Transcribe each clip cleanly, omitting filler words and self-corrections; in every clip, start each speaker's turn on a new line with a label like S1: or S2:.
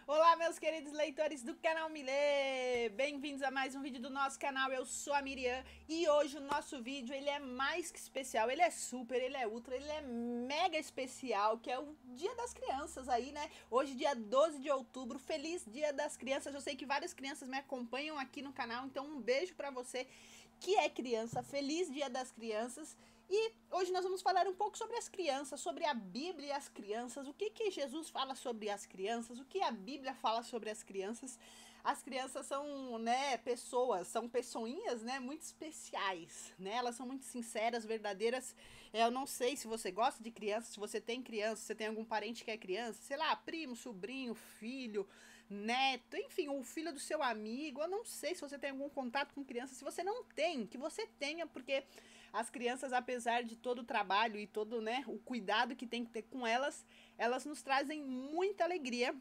S1: Olá, meus queridos leitores do canal Milê! Bem-vindos a mais um vídeo do nosso canal. Eu sou a Miriam e hoje o nosso vídeo ele é mais que especial, ele é super, ele é ultra, ele é mega especial, que é o Dia das Crianças aí, né? Hoje, dia 12 de outubro, feliz Dia das Crianças. Eu sei que várias crianças me acompanham aqui no canal, então um beijo pra você que é criança. Feliz Dia das Crianças. E hoje nós vamos falar um pouco sobre as crianças, sobre a Bíblia e as crianças, o que Jesus fala sobre as crianças, o que a Bíblia fala sobre as crianças. As crianças são, né, pessoas, são pessoinhas, né, muito especiais, né, elas são muito sinceras, verdadeiras. Eu não sei se você gosta de criança, se você tem criança, se você tem algum parente que é criança, sei lá, primo, sobrinho, filho, neto, enfim, o filho do seu amigo. Eu não sei se você tem algum contato com criança. Se você não tem, que você tenha, porque as crianças, apesar de todo o trabalho e todo, né, o cuidado que tem que ter com elas, elas nos trazem muita alegria,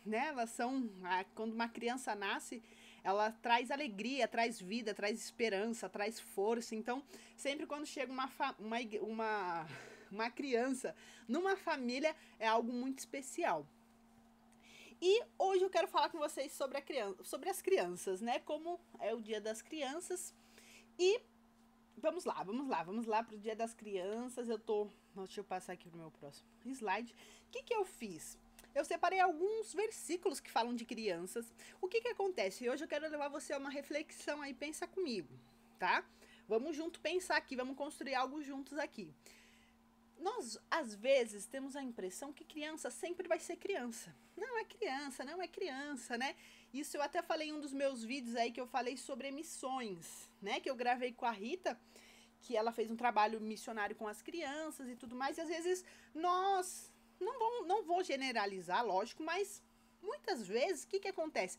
S1: né? Elas são, quando uma criança nasce, ela traz alegria, traz vida, traz esperança, traz força. Então, sempre quando chega uma criança numa família, é algo muito especial. E hoje eu quero falar com vocês sobre, sobre as crianças, né? Como é o Dia das Crianças. E vamos lá para o Dia das Crianças. Deixa eu passar aqui pro meu próximo slide. O que eu fiz? Eu separei alguns versículos que falam de crianças. O que acontece? Hoje eu quero levar você a uma reflexão aí, pensa comigo, tá? Vamos junto pensar aqui, vamos construir algo juntos aqui. Nós, às vezes, temos a impressão que criança sempre vai ser criança. Não é criança, não é criança, né? Isso eu até falei em um dos meus vídeos aí que eu falei sobre missões, né? Que eu gravei com a Rita, que ela fez um trabalho missionário com as crianças e tudo mais. E às vezes nós, não vou generalizar, lógico, mas muitas vezes o que acontece?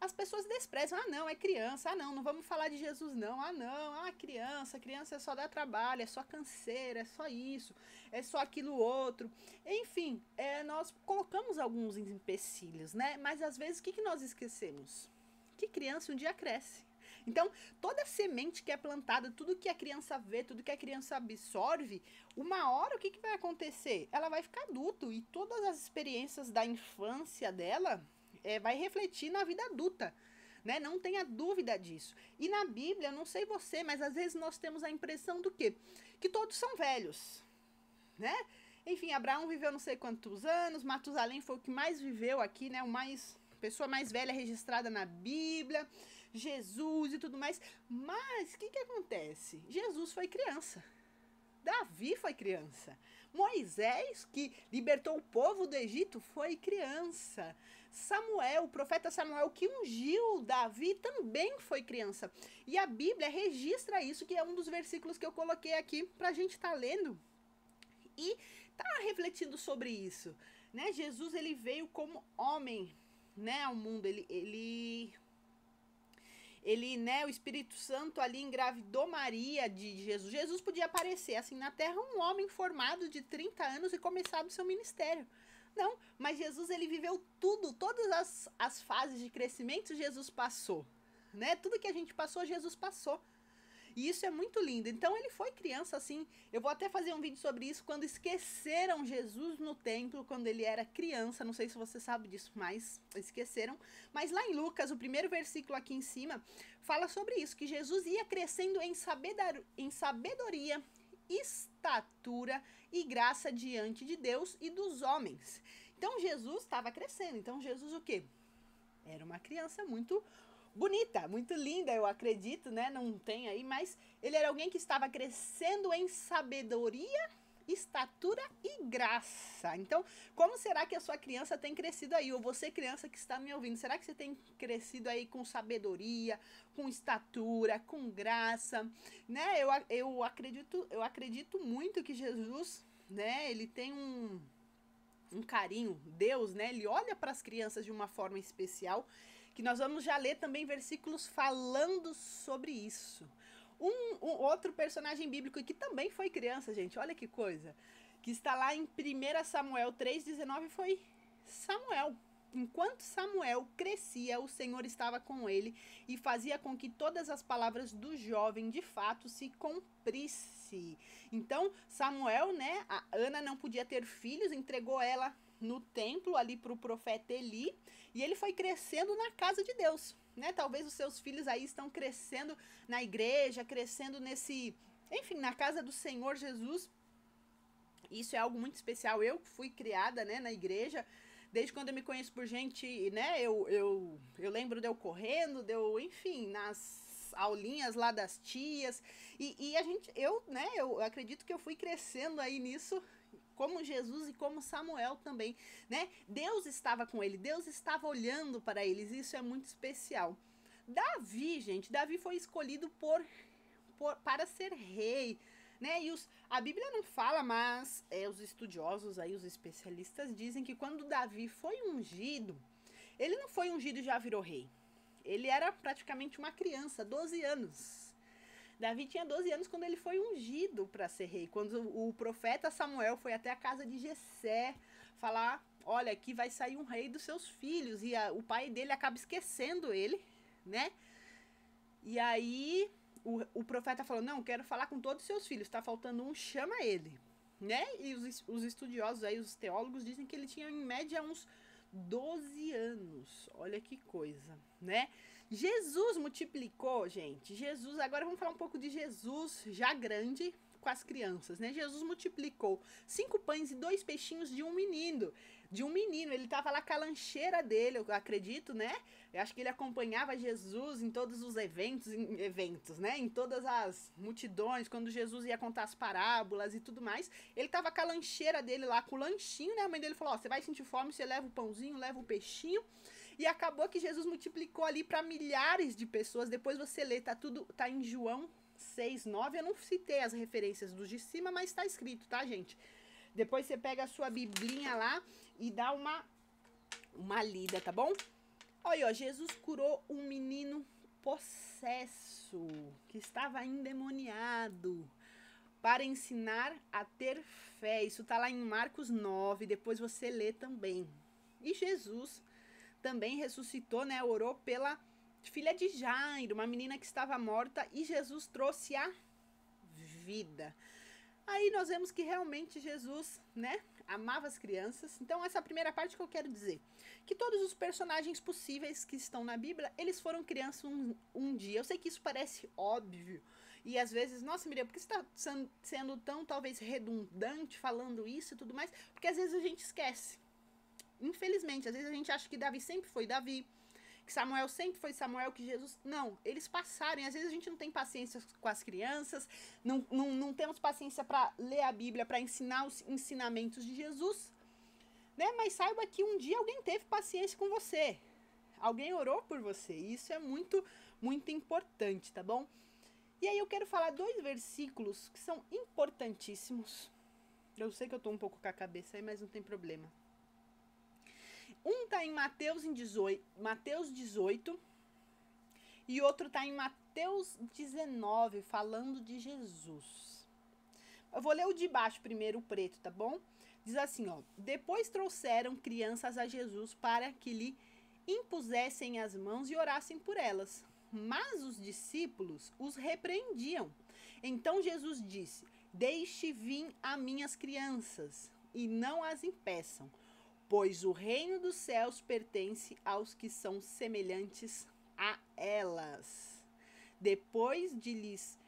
S1: As pessoas desprezam, não, é criança, não vamos falar de Jesus não, não, criança é só dar trabalho, é só canseira, é só isso, é só aquilo outro. Enfim, nós colocamos alguns empecilhos, né? Mas às vezes o que nós esquecemos? Que criança um dia cresce. Então, toda semente que é plantada, tudo que a criança vê, tudo que a criança absorve, uma hora o que vai acontecer? Ela vai ficar adulto e todas as experiências da infância dela vai refletir na vida adulta. Né? Não tenha dúvida disso. E na Bíblia, não sei você, mas às vezes nós temos a impressão do quê? Que todos são velhos, né? Enfim, Abraão viveu não sei quantos anos, Matusalém foi o que mais viveu aqui, né? Pessoa mais velha registrada na Bíblia, Jesus e tudo mais. Mas o que acontece? Jesus foi criança. Davi foi criança. Moisés, que libertou o povo do Egito, foi criança. Samuel, o profeta Samuel, que ungiu Davi, também foi criança. E a Bíblia registra isso, que é um dos versículos que eu coloquei aqui para a gente estar lendo e tá refletindo sobre isso, né? Jesus, ele veio como homem, né, ao mundo. Ele, né, o Espírito Santo ali engravidou Maria de Jesus. Jesus podia aparecer assim na terra um homem formado de 30 anos e começado seu ministério. Não, mas Jesus, ele viveu tudo, todas as fases de crescimento Jesus passou, né? Tudo que a gente passou, Jesus passou. E isso é muito lindo. Então ele foi criança assim. Eu vou até fazer um vídeo sobre isso, quando esqueceram Jesus no templo, quando ele era criança. Não sei se você sabe disso, mas esqueceram. Mas lá em Lucas, o primeiro versículo aqui em cima, fala sobre isso, que Jesus ia crescendo em sabedoria, estatura e graça diante de Deus e dos homens. Então Jesus estava crescendo. Então Jesus o quê? Era uma criança muito bonita, muito linda, eu acredito, né? Não tem aí, mas ele era alguém que estava crescendo em sabedoria, estatura e graça. Então, como será que a sua criança tem crescido aí? Ou você, criança que está me ouvindo, será que você tem crescido aí com sabedoria, com estatura, com graça, né? Eu acredito muito que Jesus, né? Ele tem um carinho, Deus, né? Ele olha para as crianças de uma forma especial, que nós vamos já ler também versículos falando sobre isso. Um outro personagem bíblico que também foi criança, gente, olha que coisa, que está lá em 1 Samuel 3,19, foi Samuel. Enquanto Samuel crescia, o Senhor estava com ele e fazia com que todas as palavras do jovem de fato se cumprisse. Então, Samuel, né, a Ana não podia ter filhos, entregou ela no templo ali para o profeta Eli, e ele foi crescendo na casa de Deus, né? Talvez os seus filhos aí estão crescendo na igreja, crescendo enfim, na casa do Senhor Jesus. Isso é algo muito especial. Eu fui criada, né, na igreja, desde quando eu me conheço por gente, né, eu lembro de eu correndo, enfim, nas aulinhas lá das tias, e eu acredito que eu fui crescendo aí nisso, como Jesus e como Samuel também, né? Deus estava com ele, Deus estava olhando para eles, isso é muito especial. Davi foi escolhido para ser rei, né? A Bíblia não fala, mas os estudiosos aí, os especialistas dizem que quando Davi foi ungido, ele não foi ungido e já virou rei. Ele era praticamente uma criança, 12 anos. Davi tinha 12 anos quando ele foi ungido para ser rei. Quando o profeta Samuel foi até a casa de Jessé falar, olha, aqui vai sair um rei dos seus filhos. E o pai dele acaba esquecendo ele, né? E aí o profeta falou, não, quero falar com todos os seus filhos, tá faltando um, chama ele, né? E os estudiosos aí, os teólogos dizem que ele tinha em média uns 12 anos, olha que coisa, né? Jesus multiplicou, gente, agora vamos falar um pouco de Jesus já grande com as crianças, né? Jesus multiplicou 5 pães e 2 peixinhos de um menino, ele tava lá com a lancheira dele, eu acredito, né? Eu acho que ele acompanhava Jesus em todos os eventos, né? Em todas as multidões, quando Jesus ia contar as parábolas e tudo mais. Ele tava com a lancheira dele lá, com o lanchinho, né? A mãe dele falou, ó, você vai sentir fome, você leva o pãozinho, leva o peixinho. E acabou que Jesus multiplicou ali para milhares de pessoas. Depois você lê, tá em João 6:9. Eu não citei as referências dos de cima, mas está escrito, tá, gente? Depois você pega a sua biblinha lá e dá uma lida, tá bom? Olha, ó, Jesus curou um menino possesso, que estava endemoniado, para ensinar a ter fé. Isso tá lá em Marcos 9, depois você lê também. E Jesus também ressuscitou, né? Orou pela filha de Jairo, uma menina que estava morta, e Jesus trouxe a vida. Aí nós vemos que realmente Jesus, né, amava as crianças. Então essa é a primeira parte que eu quero dizer. Que todos os personagens possíveis que estão na Bíblia, eles foram crianças um dia. Eu sei que isso parece óbvio. E às vezes, nossa, Miriam, por que você está sendo tão, talvez, redundante falando isso e tudo mais? Porque às vezes a gente esquece. Infelizmente, às vezes a gente acha que Davi sempre foi Davi, que Samuel sempre foi Samuel, que Jesus... Não, eles passaram, e às vezes a gente não tem paciência com as crianças, não temos paciência para ler a Bíblia, para ensinar os ensinamentos de Jesus, né? Mas saiba que um dia alguém teve paciência com você, alguém orou por você, e isso é muito, muito importante, tá bom? E aí eu quero falar 2 versículos que são importantíssimos. Eu sei que eu tô um pouco com a cabeça aí, mas não tem problema. Um tá em Mateus 18 e outro tá em Mateus 19, falando de Jesus. Eu vou ler o de baixo primeiro, o preto, tá bom? Diz assim, ó: depois trouxeram crianças a Jesus para que lhe impusessem as mãos e orassem por elas. Mas os discípulos os repreendiam. Então Jesus disse: deixe vir a minhas crianças e não as impeçam, pois o reino dos céus pertence aos que são semelhantes a elas. Depois de lhes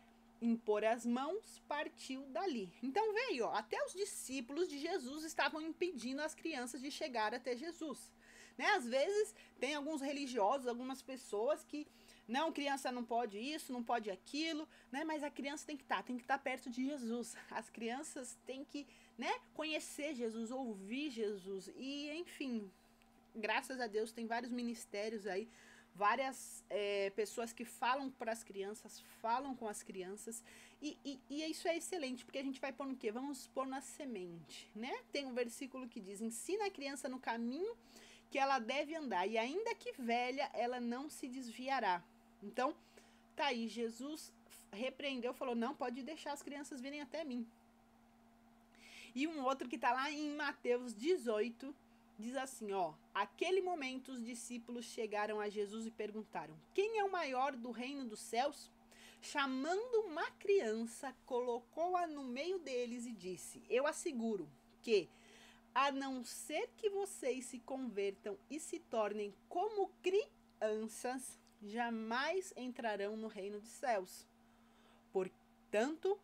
S1: impor as mãos, partiu dali. Então veio, ó, até os discípulos de Jesus estavam impedindo as crianças de chegar até Jesus. Né? Às vezes tem alguns religiosos, algumas pessoas que não, criança não pode isso, não pode aquilo, né? Mas a criança tem que estar perto de Jesus. As crianças têm que, né, conhecer Jesus, ouvir Jesus e, enfim, graças a Deus tem vários ministérios aí, várias pessoas que falam para as crianças, falam com as crianças e isso é excelente, porque a gente vai pôr no quê? Vamos pôr na semente, né? Tem um versículo que diz: ensina a criança no caminho que ela deve andar, e ainda que velha, ela não se desviará. Então, tá aí, Jesus repreendeu, falou, não, pode deixar as crianças virem até mim. E um outro que tá lá em Mateus 18, diz assim, ó: aquele momento os discípulos chegaram a Jesus e perguntaram: quem é o maior do reino dos céus? Chamando uma criança, colocou-a no meio deles e disse: eu asseguro que a não ser que vocês se convertam e se tornem como crianças, jamais entrarão no reino dos céus. Portanto,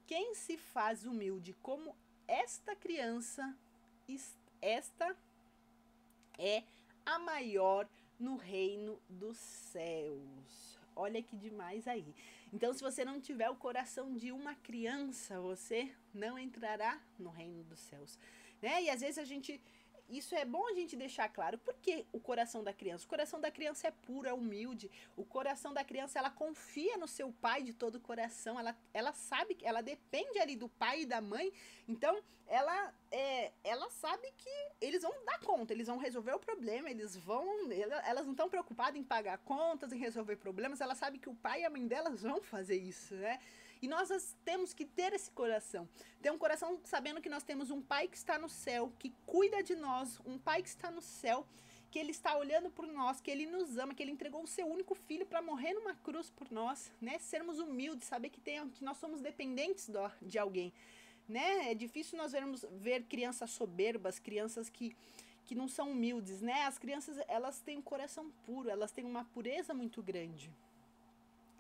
S1: quem se faz humilde como esta criança, esta é a maior no reino dos céus. Olha que demais aí. Então, se você não tiver o coração de uma criança, você não entrará no reino dos céus, né? E às vezes isso é bom a gente deixar claro. Por que o coração da criança? O coração da criança é puro, é humilde. O coração da criança, ela confia no seu pai de todo o coração. Ela sabe que ela depende ali do pai e da mãe. Então, ela sabe que eles vão dar conta, eles vão resolver o problema, elas não estão preocupadas em pagar contas, em resolver problemas. Ela sabe que o pai e a mãe delas vão fazer isso, né? E nós temos que ter esse coração. Ter um coração sabendo que nós temos um pai que está no céu, que cuida de nós, um pai que está no céu, que ele está olhando por nós, que ele nos ama, que ele entregou o seu único filho para morrer numa cruz por nós, né? Sermos humildes, saber que nós somos dependentes de alguém, né? É difícil nós ver crianças soberbas, crianças que não são humildes, né? As crianças, elas têm um coração puro, elas têm uma pureza muito grande.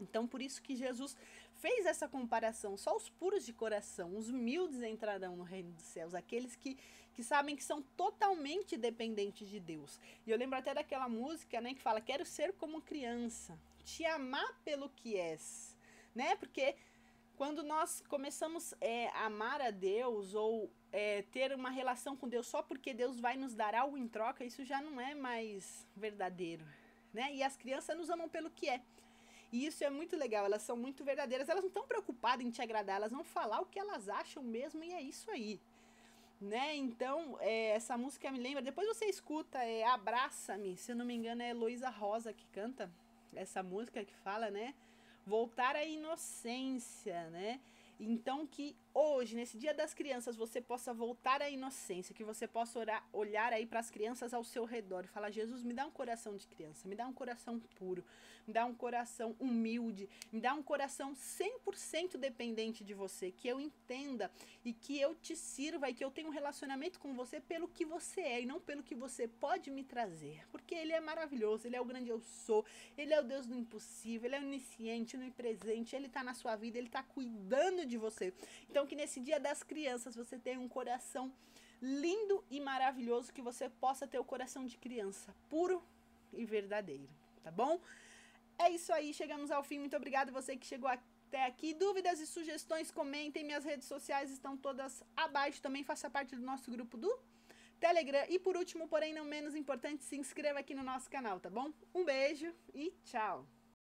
S1: Então, por isso que Jesus fez essa comparação. Só os puros de coração, os humildes entrarão no reino dos céus. Aqueles que sabem que são totalmente dependentes de Deus. E eu lembro até daquela música, né, que fala: quero ser como criança, te amar pelo que és, né? Porque quando nós começamos a amar a Deus ou ter uma relação com Deus só porque Deus vai nos dar algo em troca, isso já não é mais verdadeiro, né? E as crianças nos amam pelo que é. E isso é muito legal, elas são muito verdadeiras, elas não estão preocupadas em te agradar, elas vão falar o que elas acham mesmo e é isso aí, né? Então, essa música me lembra, depois você escuta, Abraça-me, se eu não me engano é Heloísa Rosa que canta essa música que fala, né? Voltar à inocência, né? Então que hoje, nesse Dia das Crianças, você possa voltar à inocência, que você possa olhar aí para as crianças ao seu redor e falar: Jesus, me dá um coração de criança, me dá um coração puro, me dá um coração humilde, me dá um coração 100% dependente de você, que eu entenda e que eu te sirva e que eu tenha um relacionamento com você pelo que você é e não pelo que você pode me trazer, porque Ele é maravilhoso, Ele é o grande eu sou, Ele é o Deus do impossível, Ele é o onisciente, onipresente, Ele está na sua vida, Ele está cuidando de você. Então que nesse Dia das Crianças você tenha um coração lindo e maravilhoso, que você possa ter o coração de criança, puro e verdadeiro, tá bom? É isso aí, chegamos ao fim, muito obrigada você que chegou até aqui. Dúvidas e sugestões, comentem, minhas redes sociais estão todas abaixo, também faça parte do nosso grupo do Telegram. E por último, porém não menos importante, se inscreva aqui no nosso canal, tá bom? Um beijo e tchau!